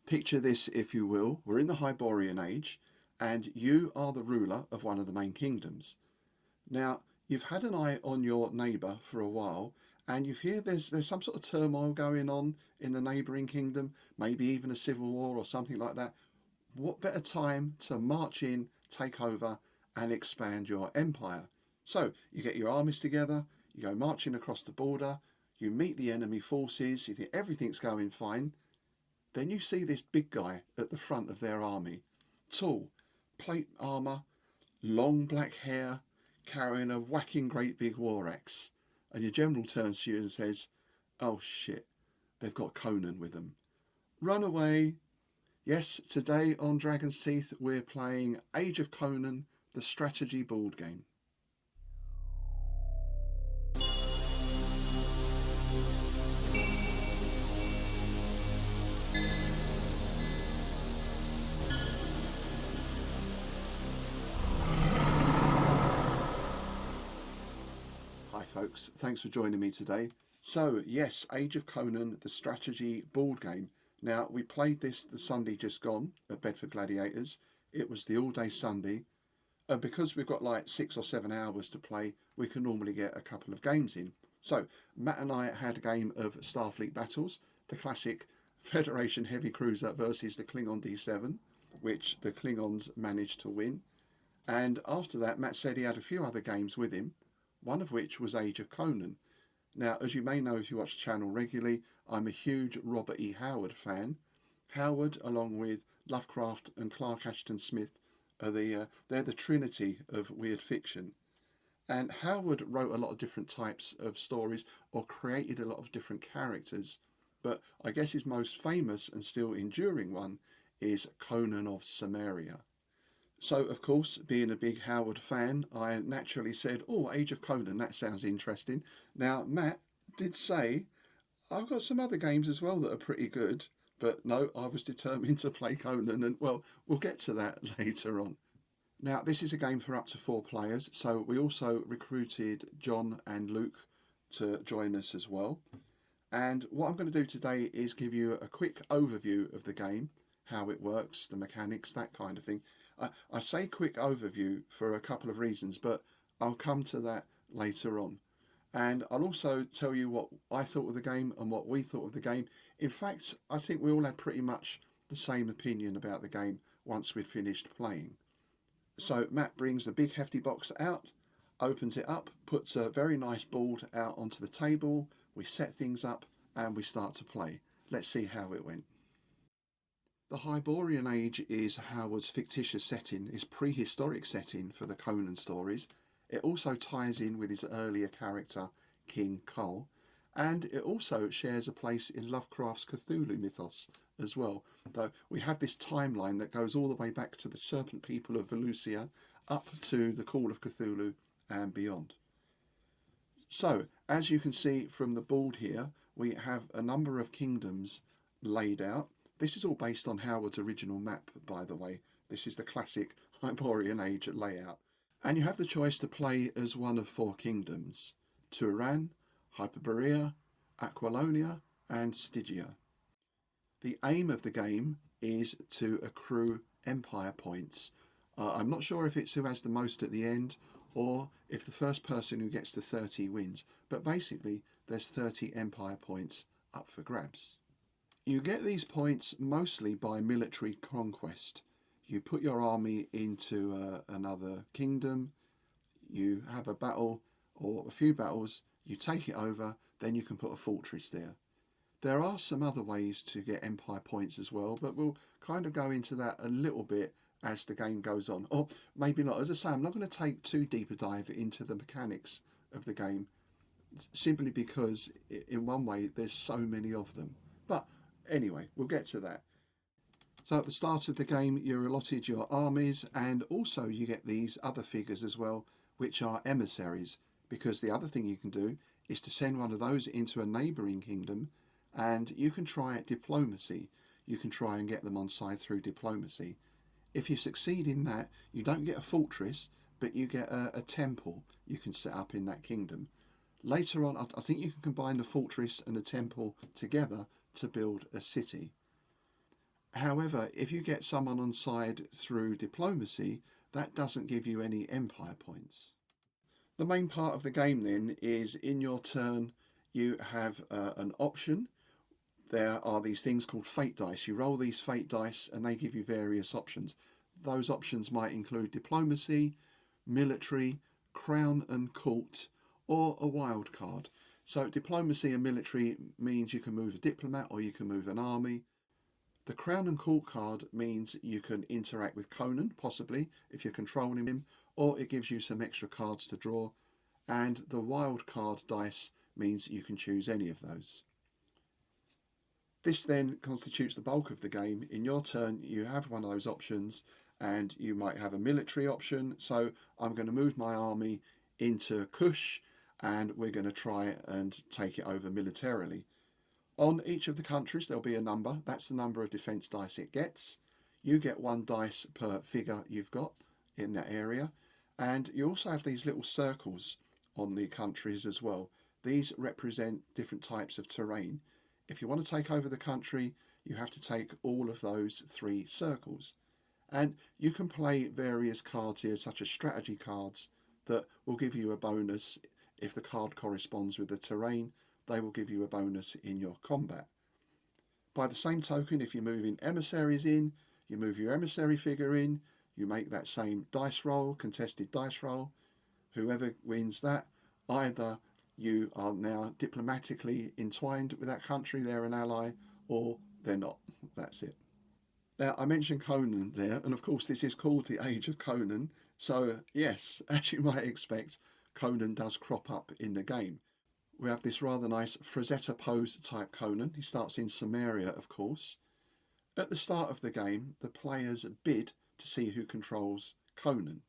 Picture this, if you will. We're in the Hyborian Age, and you are the ruler of one of the main kingdoms. Now, you've had an eye on your neighbour for a while, and you hear there's some sort of turmoil going on in the neighbouring kingdom, maybe even a civil war or something like that. What better time to march in, take over, and expand your empire? So, you get your armies together, you go marching across the border, you meet the enemy forces, you think everything's going fine. Then you see this big guy at the front of their army. Tall, plate armour, long black hair, carrying a whacking great big war axe. And your general turns to you and says, "Oh shit, they've got Conan with them. Run away." Yes, today on Dragon's Teeth we're playing Age of Conan, the strategy board game. Hi folks, thanks for joining me today. So yes, Age of Conan, the strategy board game. Now, we played this the Sunday just gone at Bedford Gladiators. It was the all-day Sunday, and because we've got like 6 or 7 hours to play, we can normally get a couple of games in. So Matt and I had a game of Starfleet Battles, the classic Federation heavy cruiser versus the Klingon D7, which the Klingons managed to win. And after that, Matt said he had a few other games with him, one of which was Age of Conan. Now, as you may know if you watch the channel regularly, I'm a huge Robert E. Howard fan. Howard, along with Lovecraft and Clark Ashton Smith, they're the trinity of weird fiction. And Howard wrote a lot of different types of stories or created a lot of different characters. But I guess his most famous and still enduring one is Conan of Samaria. So, of course, being a big Howard fan, I naturally said, "Oh, Age of Conan, that sounds interesting." Now, Matt did say, "I've got some other games as well that are pretty good." But no, I was determined to play Conan, and well, we'll get to that later on. Now, this is a game for up to 4 players, so we also recruited John and Luke to join us as well. And what I'm going to do today is give you a quick overview of the game, how it works, the mechanics, that kind of thing. I say quick overview for a couple of reasons, but I'll come to that later on. And I'll also tell you what I thought of the game and what we thought of the game. In fact, I think we all had pretty much the same opinion about the game once we'd finished playing. So Matt brings the big hefty box out, opens it up, puts a very nice board out onto the table, we set things up and we start to play. Let's see how it went. The Hyborian Age is Howard's fictitious setting, his prehistoric setting for the Conan stories. It also ties in with his earlier character, King Cole, and it also shares a place in Lovecraft's Cthulhu mythos as well, though we have this timeline that goes all the way back to the Serpent People of Valusia up to the Call of Cthulhu and beyond. So, as you can see from the board here, we have a number of kingdoms laid out. This is all based on Howard's original map, by the way. This is the classic Hyborian Age layout. And you have the choice to play as one of 4 kingdoms: Turan, Hyperborea, Aquilonia and Stygia. The aim of the game is to accrue empire points. I'm not sure if it's who has the most at the end or if the first person who gets to 30 wins, but basically there's 30 empire points up for grabs. You get these points mostly by military conquest. You put your army into another kingdom, you have a battle or a few battles, you take it over, then you can put a fortress there. There are some other ways to get empire points as well, but we'll kind of go into that a little bit as the game goes on. Or maybe not. As I say, I'm not going to take too deep a dive into the mechanics of the game, simply because in one way there's so many of them. But anyway, we'll get to that. So at the start of the game, you're allotted your armies, and also you get these other figures as well, which are emissaries, because the other thing you can do is to send one of those into a neighbouring kingdom, and you can try diplomacy. You can try and get them on side through diplomacy. If you succeed in that, you don't get a fortress, but you get a temple you can set up in that kingdom. Later on, I think you can combine the fortress and the temple together to build a city. However, if you get someone on side through diplomacy, that doesn't give you any empire points. The main part of the game then is in your turn you have an option. There are these things called fate dice. You roll these fate dice and they give you various options. Those options might include diplomacy, military, crown and court, or a wild card. So diplomacy and military means you can move a diplomat or you can move an army. The crown and court card means you can interact with Conan, possibly, if you're controlling him, or it gives you some extra cards to draw. And the wild card dice means you can choose any of those. This then constitutes the bulk of the game. In your turn, you have one of those options, and you might have a military option. So I'm going to move my army into Kush, and we're going to try and take it over militarily. On each of the countries, there'll be a number. That's the number of defense dice it gets. You get 1 dice per figure you've got in that area. And you also have these little circles on the countries as well. These represent different types of terrain. If you want to take over the country, you have to take all of those 3 circles. And you can play various cards here, such as strategy cards, that will give you a bonus if the card corresponds with the terrain. They will give you a bonus in your combat. By the same token, if you're moving emissaries in, you move your emissary figure in, you make that same dice roll, contested dice roll. Whoever wins that, either you are now diplomatically entwined with that country, they're an ally, or they're not. That's it. Now, I mentioned Conan there, and of course this is called the Age of Conan. So yes, as you might expect, Conan does crop up in the game. We have this rather nice Frazetta pose type Conan. He starts in Sumeria, of course. At the start of the game, the players bid to see who controls Conan.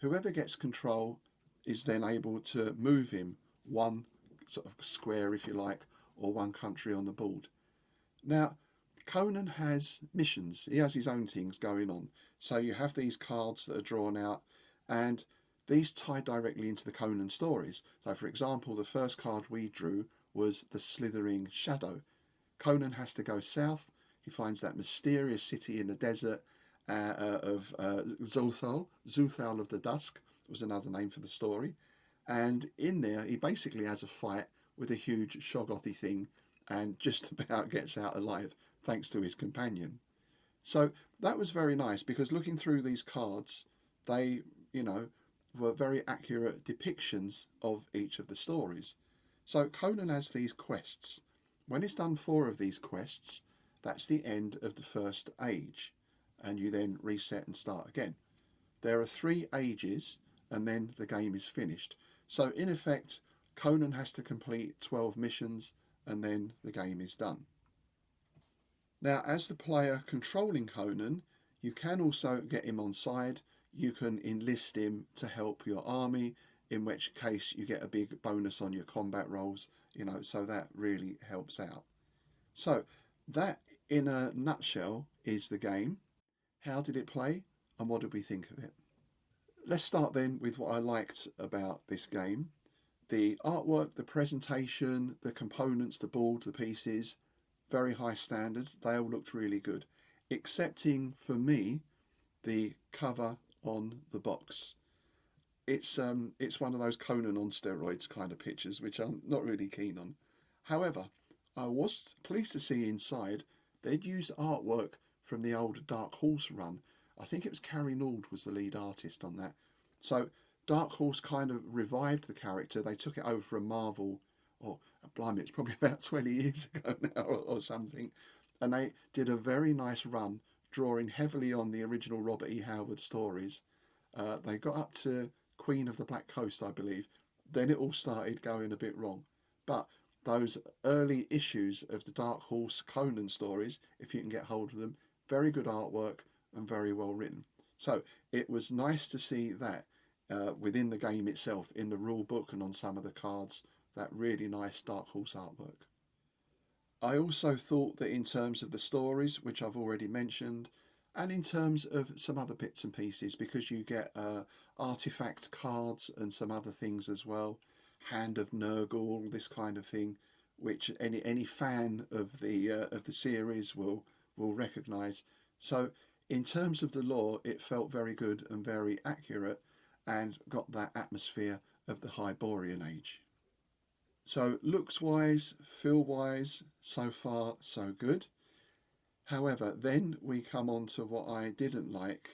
Whoever gets control is then able to move him 1 sort of square, if you like, or 1 country on the board. Now, Conan has missions. He has his own things going on. So you have these cards that are drawn out, and these tie directly into the Conan stories. So, for example, the first card we drew was the Slithering Shadow. Conan has to go south. He finds that mysterious city in the desert of Zuthal. Zuthal of the Dusk was another name for the story. And in there, he basically has a fight with a huge Shoggothi thing and just about gets out alive thanks to his companion. So that was very nice because looking through these cards, they, were very accurate depictions of each of the stories. So Conan has these quests. When it's done 4 of these quests, that's the end of the first age, and you then reset and start again. There are 3 ages, and then the game is finished. So in effect, Conan has to complete 12 missions, and then the game is done. Now, as the player controlling Conan, you can also get him on side. You can enlist him to help your army, in which case you get a big bonus on your combat rolls, so that really helps out. So that, in a nutshell, is the game. How did it play, and what did we think of it? Let's start then with what I liked about this game. The artwork, the presentation, the components, the board, the pieces, very high standard. They all looked really good, excepting for me the cover on the box. It's one of those Conan on steroids kind of pictures, which I'm not really keen on. However, I was pleased to see inside they'd used artwork from the old Dark Horse run. I think it was Carrie Nord was the lead artist on that. So Dark Horse kind of revived the character. They took it over from Marvel, or blimey, it's probably about 20 years ago now or something. And they did a very nice run, drawing heavily on the original Robert E. Howard stories. They got up to Queen of the Black Coast, I believe. Then it all started going a bit wrong. But those early issues of the Dark Horse Conan stories, if you can get hold of them, very good artwork and very well written. So it was nice to see that within the game itself, in the rule book and on some of the cards, that really nice Dark Horse artwork. I also thought that in terms of the stories, which I've already mentioned, and in terms of some other bits and pieces, because you get artifact cards and some other things as well, Hand of Nurgle, this kind of thing, which any fan of the series will will recognise. So in terms of the lore, it felt very good and very accurate and got that atmosphere of the Hyborian Age. So looks wise, feel wise, so far so good. However, then we come on to what I didn't like,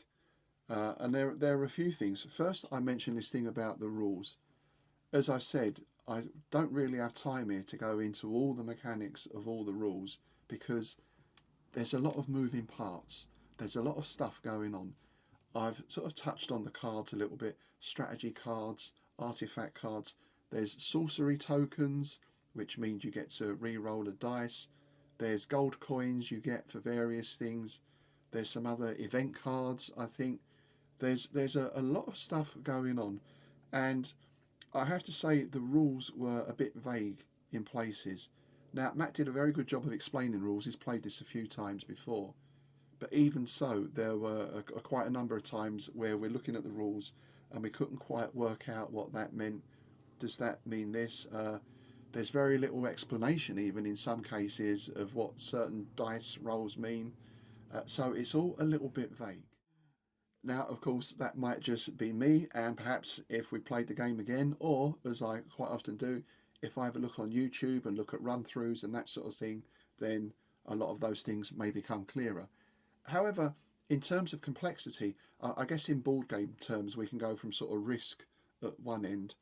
and there are a few things. First, I mentioned this thing about the rules. As I said, I don't really have time here to go into all the mechanics of all the rules because there's a lot of moving parts. There's a lot of stuff going on. I've sort of touched on the cards a little bit, strategy cards, artifact cards. There's sorcery tokens, which means you get to re-roll a dice. There's gold coins you get for various things. There's some other event cards, I think. There's a lot of stuff going on. And I have to say the rules were a bit vague in places. Now, Matt did a very good job of explaining rules. He's played this a few times before. But even so, there were quite a number of times where we're looking at the rules and we couldn't quite work out what that meant. Does that mean this? There's very little explanation, even in some cases, of what certain dice rolls mean. So it's all a little bit vague. Now, of course, that might just be me, and perhaps if we played the game again, or as I quite often do, if I ever look on YouTube and look at run throughs and that sort of thing, then a lot of those things may become clearer. However, in terms of complexity, I guess in board game terms, we can go from sort of Risk at one end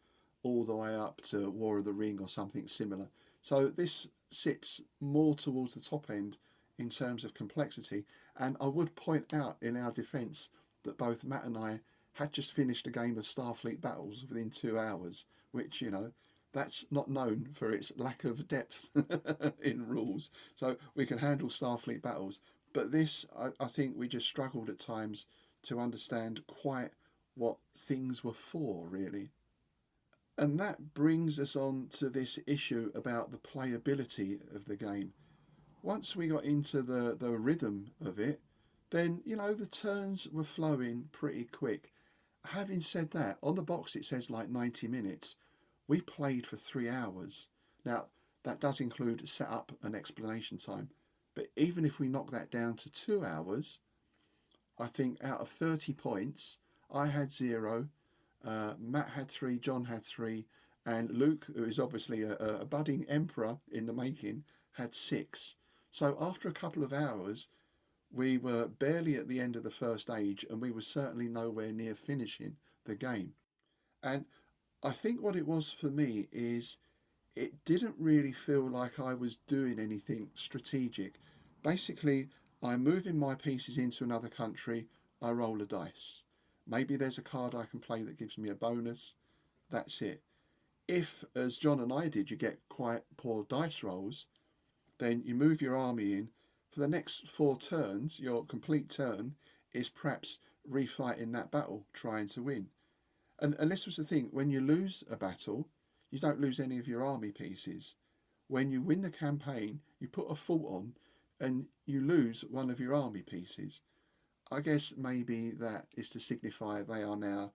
all the way up to War of the Ring or something similar. So this sits more towards the top end in terms of complexity. And I would point out in our defence that both Matt and I had just finished a game of Starfleet Battles within 2 hours, which, you know, that's not known for its lack of depth in rules. So we can handle Starfleet Battles. But this, I think we just struggled at times to understand quite what things were for, really. And that brings us on to this issue about the playability of the game. Once we got into the rhythm of it, then, you know, the turns were flowing pretty quick. Having said that, on the box it says like 90 minutes. We played for 3 hours. Now, that does include setup and explanation time. But even if we knock that down to 2 hours, I think out of 30 points, I had 0, Matt had 3, John had 3, and Luke, who is obviously a budding emperor in the making, had 6. So after a couple of hours, we were barely at the end of the first age, and we were certainly nowhere near finishing the game. And I think what it was for me is it didn't really feel like I was doing anything strategic. Basically, I'm moving my pieces into another country, I roll a dice. Maybe there's a card I can play that gives me a bonus. That's it. If, as John and I did, you get quite poor dice rolls, then you move your army in. For the next 4 turns, your complete turn is perhaps refighting that battle, trying to win. And this was the thing, when you lose a battle, you don't lose any of your army pieces. When you win the campaign, you put a fort on and you lose one of your army pieces. I guess maybe that is to signify they are now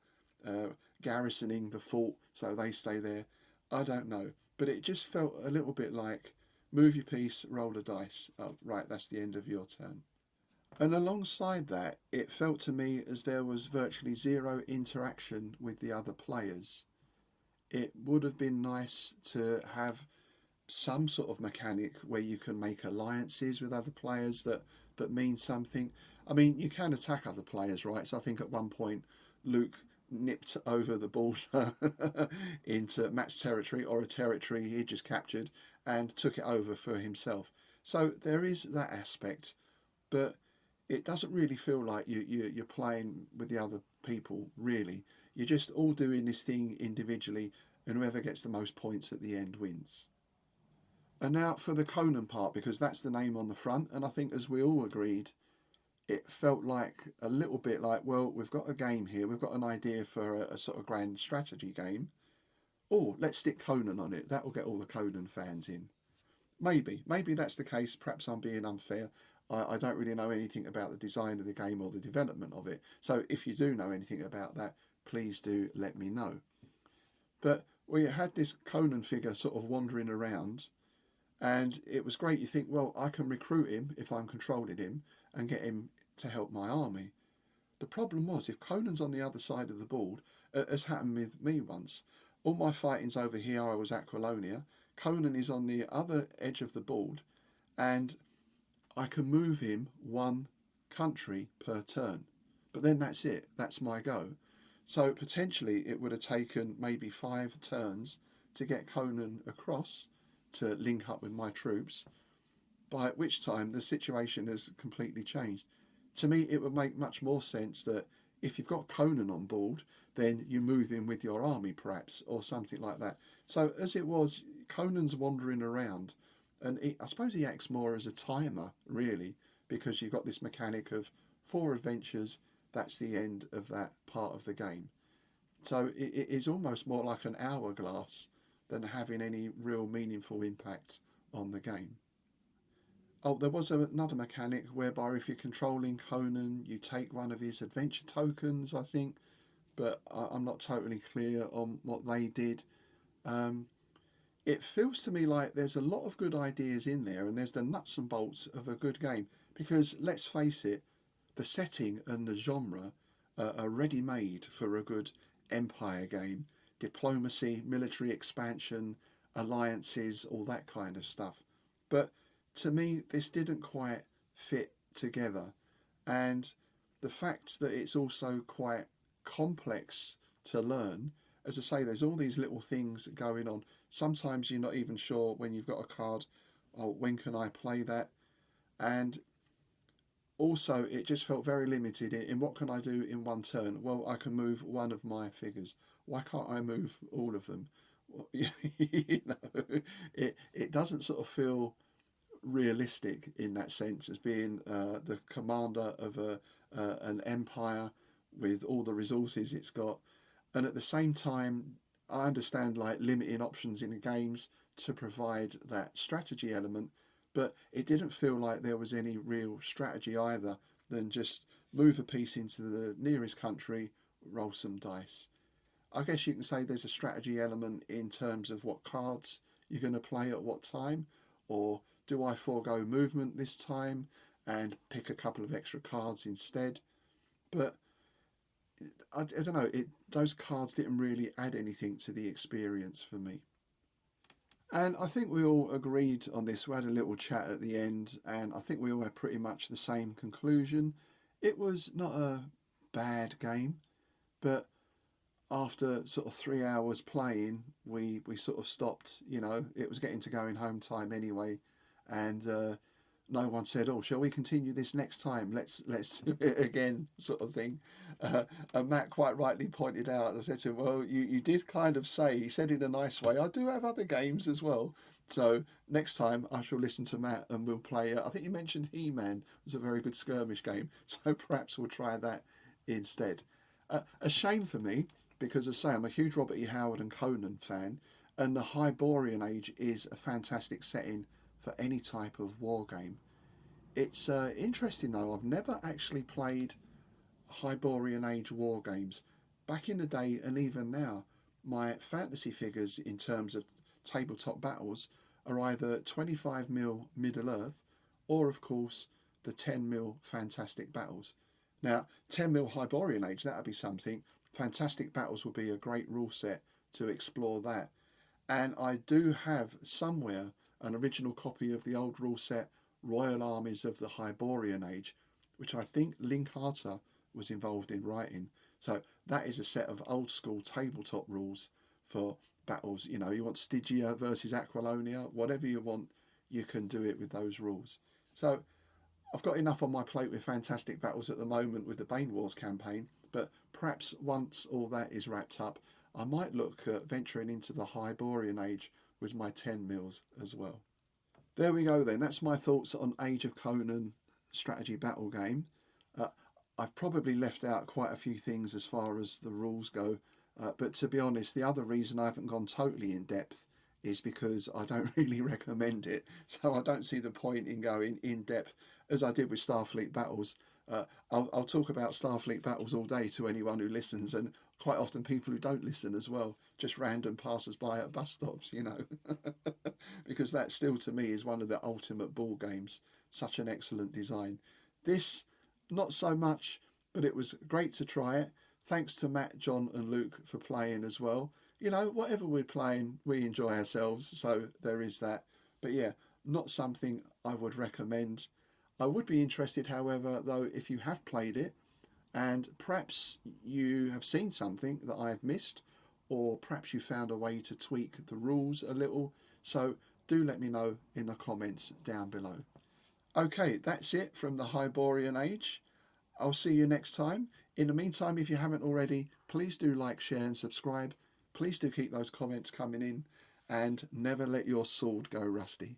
garrisoning the fort, so they stay there. I don't know. But it just felt a little bit like move your piece, roll a dice. Oh, right, that's the end of your turn. And alongside that, it felt to me as there was virtually zero interaction with the other players. It would have been nice to have some sort of mechanic where you can make alliances with other players that mean something. I mean, you can attack other players, right? So I think at one point Luke nipped over the border into Matt's territory, or a territory he just captured, and took it over for himself. So there is that aspect, but it doesn't really feel like you're playing with the other people, really. You're just all doing this thing individually, and whoever gets the most points at the end wins. And now for the Conan part, because that's the name on the front, and I think as we all agreed, it felt like a little bit like, well, we've got a game here, we've got an idea for a sort of grand strategy game. Oh, let's stick Conan on it. That will get all the Conan fans in. Maybe that's the case. Perhaps I'm being unfair. I don't really know anything about the design of the game or the development of it. So if you do know anything about that, please do let me know. But we had this Conan figure sort of wandering around, And it was great. You think, well, I can recruit him if I'm controlling him and get him to help my army. The problem was, if Conan's on the other side of the board, as happened with me once, all my fighting's over here, I was Aquilonia, Conan is on the other edge of the board, and I can move him one country per turn. But then that's it, that's my go. So potentially it would have taken maybe 5 turns to get Conan across to link up with my troops, by which time the situation has completely changed. To me, it would make much more sense that if you've got Conan on board, then you move in with your army, perhaps, or something like that. So, as it was, Conan's wandering around, and I suppose he acts more as a timer, really, because you've got this mechanic of 4 adventures, that's the end of that part of the game. So, it is almost more like an hourglass than having any real meaningful impact on the game. Oh, there was another mechanic whereby if you're controlling Conan, you take one of his adventure tokens, I think, but I'm not totally clear on what they did. Um, it feels to me like there's a lot of good ideas in there, and there's the nuts and bolts of a good game. Because let's face it, the setting and the genre are ready made for a good empire game. Diplomacy, military expansion, alliances, all that kind of stuff. But to me, this didn't quite fit together. And the fact that it's also quite complex to learn, as I say, there's all these little things going on. Sometimes you're not even sure when you've got a card, oh, when can I play that? And also, it just felt very limited in what can I do in one turn. Well, I can move one of my figures. Why can't I move all of them? Well, you know, it doesn't sort of feel realistic in that sense as being the commander of an empire with all the resources it's got, and at the same time, I understand like limiting options in the games to provide that strategy element, but it didn't feel like there was any real strategy either than just move a piece into the nearest country, roll some dice. I guess you can say there's a strategy element in terms of what cards you're going to play at what time, or do I forego movement this time and pick a couple of extra cards instead? But I don't know. Those cards didn't really add anything to the experience for me. And I think we all agreed on this. We had a little chat at the end, and I think we all had pretty much the same conclusion. It was not a bad game, but after sort of 3 hours playing, we sort of stopped. You know, it was getting to going home time anyway, and no one said, "Oh, shall we continue this next time? Let's do it again," sort of thing. And Matt quite rightly pointed out. I said to him, "Well, you did kind of say." He said in a nice way, "I do have other games as well." So next time I shall listen to Matt and we'll play. I think you mentioned He-Man was a very good skirmish game, so perhaps we'll try that instead. A shame for me because, as I say, I'm a huge Robert E. Howard and Conan fan, and the Hyborian Age is a fantastic setting for any type of war game. It's interesting though, I've never actually played Hyborian Age war games. Back in the day and even now, my fantasy figures in terms of tabletop battles are either 25mm Middle Earth or, of course, the 10mm Fantastic Battles. Now, 10mm Hyborian Age, that would be something. Fantastic Battles would be a great rule set to explore that. And I do have somewhere an original copy of the old rule set Royal Armies of the Hyborian Age, which I think Lynn Carter was involved in writing. So that is a set of old school tabletop rules for battles. You know, you want Stygia versus Aquilonia, whatever you want, you can do it with those rules. So I've got enough on my plate with Fantastic Battles at the moment with the Bane Wars campaign, but perhaps once all that is wrapped up, I might look at venturing into the Hyborian Age with my 10 mils as well. There we go then. That's my thoughts on Age of Conan strategy battle game. Uh, I've probably left out quite a few things as far as the rules go, but to be honest, the other reason I haven't gone totally in depth is because I don't really recommend it. So I don't see the point in going in depth as I did with Starfleet Battles. I'll talk about Starfleet Battles all day to anyone who listens, and quite often people who don't listen as well, just random passers-by at bus stops, you know, because that still to me is one of the ultimate board games. Such an excellent design. This, not so much, but it was great to try it. Thanks to Matt, John and Luke for playing as well. You know, whatever we're playing, we enjoy ourselves, so there is that. But yeah, not something I would recommend. I would be interested, however, though, if you have played it and perhaps you have seen something that I have missed, or perhaps you found a way to tweak the rules a little. So do let me know in the comments down below. Okay, that's it from the Hyborian Age. I'll see you next time. In the meantime, if you haven't already, please do like, share and subscribe. Please do keep those comments coming in, and never let your sword go rusty.